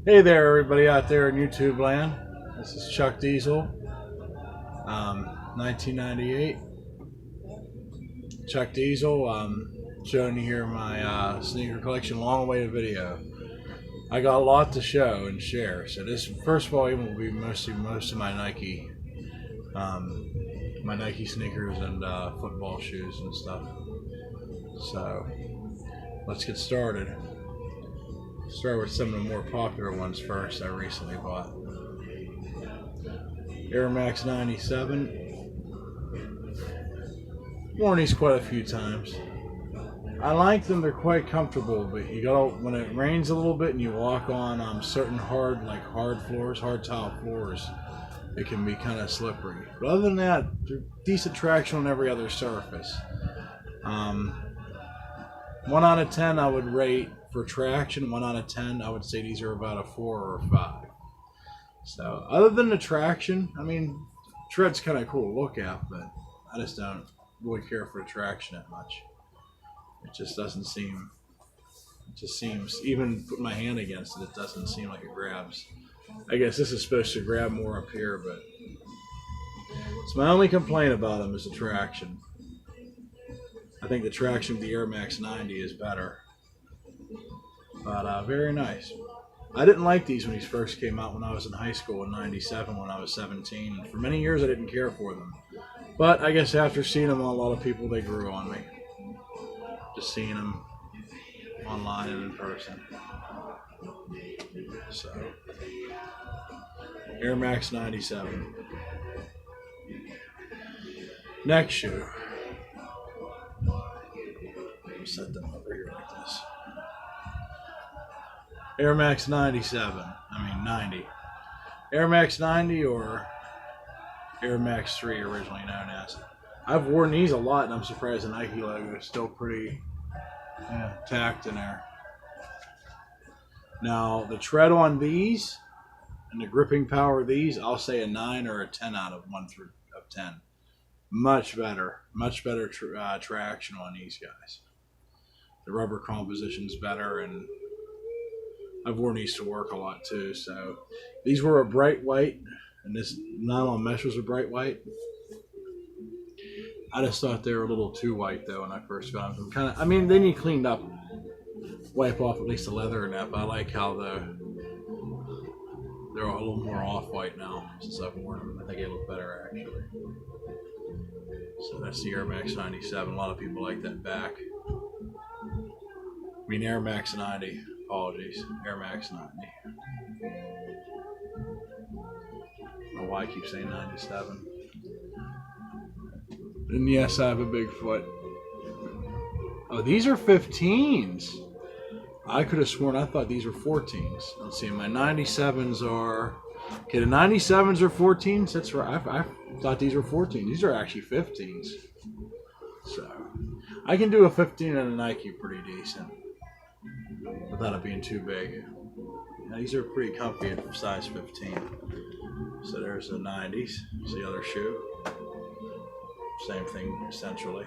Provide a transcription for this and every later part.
Hey there, everybody out there in YouTube land. This is Chuck Diesel, 1998. Chuck Diesel, showing you here my sneaker collection, long-awaited video. I got a lot to show and share. So this first volume will be most of um, my Nike sneakers and football shoes and stuff. So let's get started. Start with some of the more popular ones first. I recently bought Air Max 97. Worn these quite a few times. I like them; they're quite comfortable. But you gotta, when it rains a little bit and you walk on certain hard floors, hard tile floors, it can be kind of slippery. But other than that, they're decent traction on every other surface. 1 out of 10 I would rate for traction. 1 out of 10 I would say these are about a 4 or a 5. So other than the traction, I mean, tread's kind of cool to look at, but I just don't really care for the traction that much. It just doesn't seem. It just seems, even putting my hand against it, it doesn't seem like it grabs. I guess this is supposed to grab more up here, but it's my only complaint about them is the traction. I think the traction of the Air Max 90 is better, but very nice. I didn't like these when these first came out when I was in high school in '97 when I was 17. For many years I didn't care for them. But I guess after seeing them on a lot of people, they grew on me. Just seeing them online and in person. So, Air Max 97. Next shoe. Set them over here like this. Air Max 97. 90. Air Max 90 or Air Max 3 originally known as. I've worn these a lot and I'm surprised the Nike logo is still pretty tacked in there. Now the tread on these and the gripping power of these, I'll say a 9 or a 10 out of 10. Much better traction on these guys. The rubber composition's better, and I've worn these to work a lot too. So these were a bright white, and this nylon mesh was a bright white. I just thought they were a little too white though when I first got them. They need cleaned up, wipe off at least the leather and that. But I like how they're a little more off-white now since I've worn them. I think they look better actually. So that's the Air Max 97. A lot of people like that back. Air Max 90. Apologies. Air Max 90. I don't know why I keep saying 97. And yes, I have a big foot. Oh, these are 15s. I could have sworn I thought these were 14s. Let's see, my 97s are... Okay, the 97s are 14s. That's right. I thought these were 14s. These are actually 15s. So, I can do a 15 and a Nike pretty decent without it being too big. Now, these are pretty comfy for size 15. So there's the 90s. It's the other shoe. Same thing, essentially.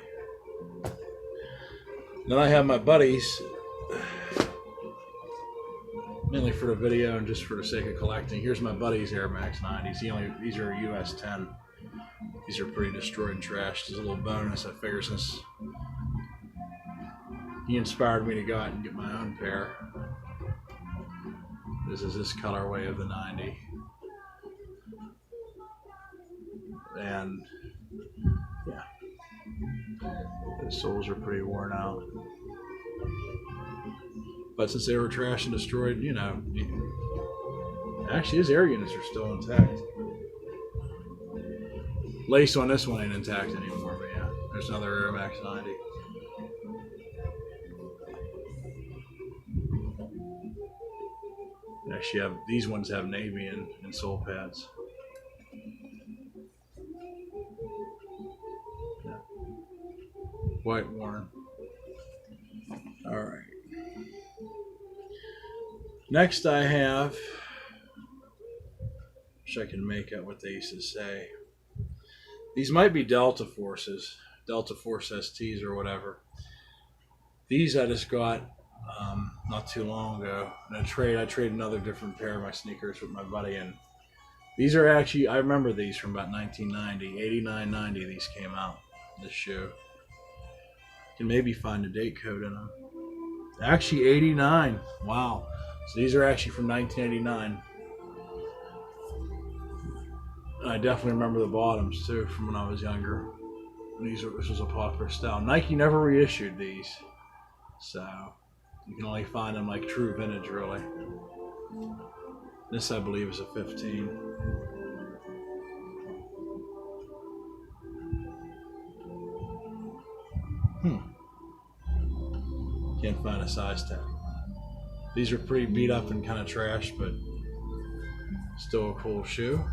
Then I have my buddies, mainly for the video and just for the sake of collecting. Here's my buddy's Air Max 90s. These are US 10. These are pretty destroyed and trashed. There's a little bonus. I figure since he inspired me to go out and get my own pair. This is this colorway of the 90. And yeah, the soles are pretty worn out. But since they were trashed and destroyed, actually his air units are still intact. Lace on this one ain't intact anymore, but yeah, there's another Air Max 90. Actually, these ones have navy and sole pads. Yeah. White worn. All right. Next I have, wish I can make out what they used to say. These might be Delta Force STs or whatever. These I just got not too long ago. In a trade, I traded another different pair of my sneakers with my buddy, and these are actually, I remember these from about 1990, 89, 90. These came out, this shoe. You can maybe find a date code in them. Actually, 89. Wow. So these are actually from 1989. And I definitely remember the bottoms too from when I was younger. This was a popular style. Nike never reissued these, so you can only find them like true vintage, really. This, I believe, is a 15. Can't find a size tag. These are pretty beat up and kind of trash, but still a cool shoe.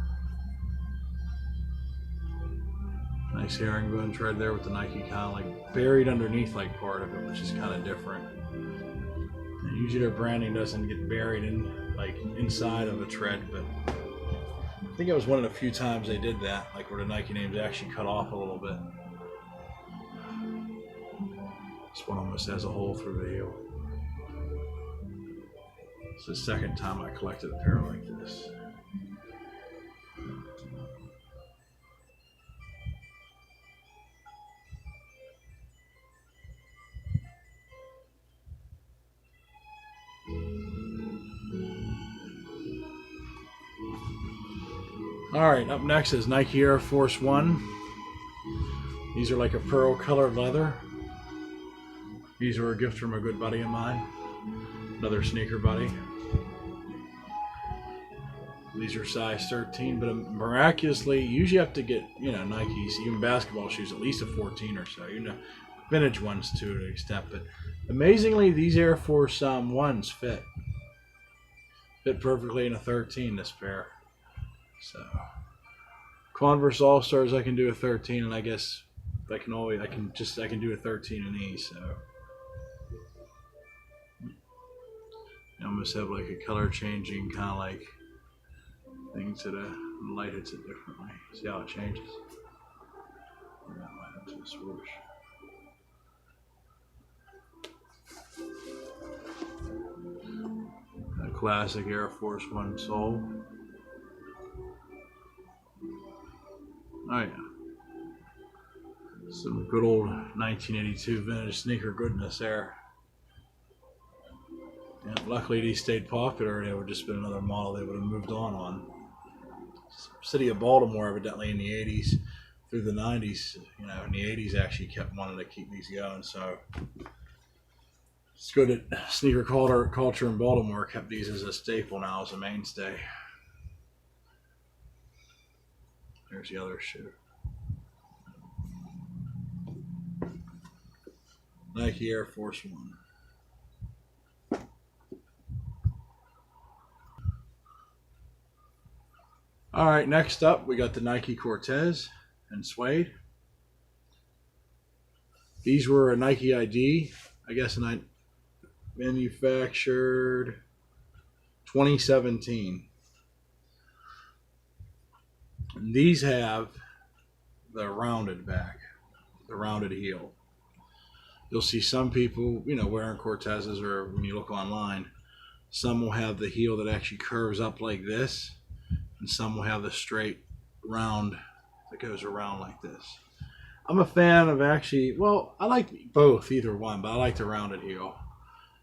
Nice herringbone tread there with the Nike kind of like buried underneath like part of it, which is kind of different. And usually their branding doesn't get buried in like inside of a tread, but I think it was one of the few times they did that, like where the Nike name's actually cut off a little bit. This one almost has a hole through the heel. It's the second time I collected a pair like this. Alright, up next is Nike Air Force One. These are like a pearl colored leather. These were a gift from a good buddy of mine. Another sneaker buddy. These are size 13, but miraculously, you usually have to get, Nikes, even basketball shoes, at least a 14 or so. Vintage ones to an extent, but amazingly, these Air Force Ones fit perfectly in a 13. This pair. So Converse All Stars, I can do a 13, and I guess I can do a 13 in these. So I almost have like a color changing kind of like thing to the light hits it differently. See how it changes? Bring that light up to the swoosh. A classic Air Force One sole. Oh yeah. Some good old 1982 vintage sneaker goodness there. And luckily these stayed popular. They would have just been another model they would have moved on. City of Baltimore evidently in the 80s through the 90s, in the 80s actually kept wanting to keep these going, so it's good that sneaker culture in Baltimore kept these as a staple now, as a mainstay. There's the other shoe. Nike Air Force One. All right, next up we got the Nike Cortez and suede. These were a Nike ID, I guess, and I manufactured 2017. And these have the rounded back, the rounded heel. You'll see some people, wearing Cortezes, or when you look online, some will have the heel that actually curves up like this, and some will have the straight round that goes around like this. I'm a fan of I like both, either one, but I like the rounded heel.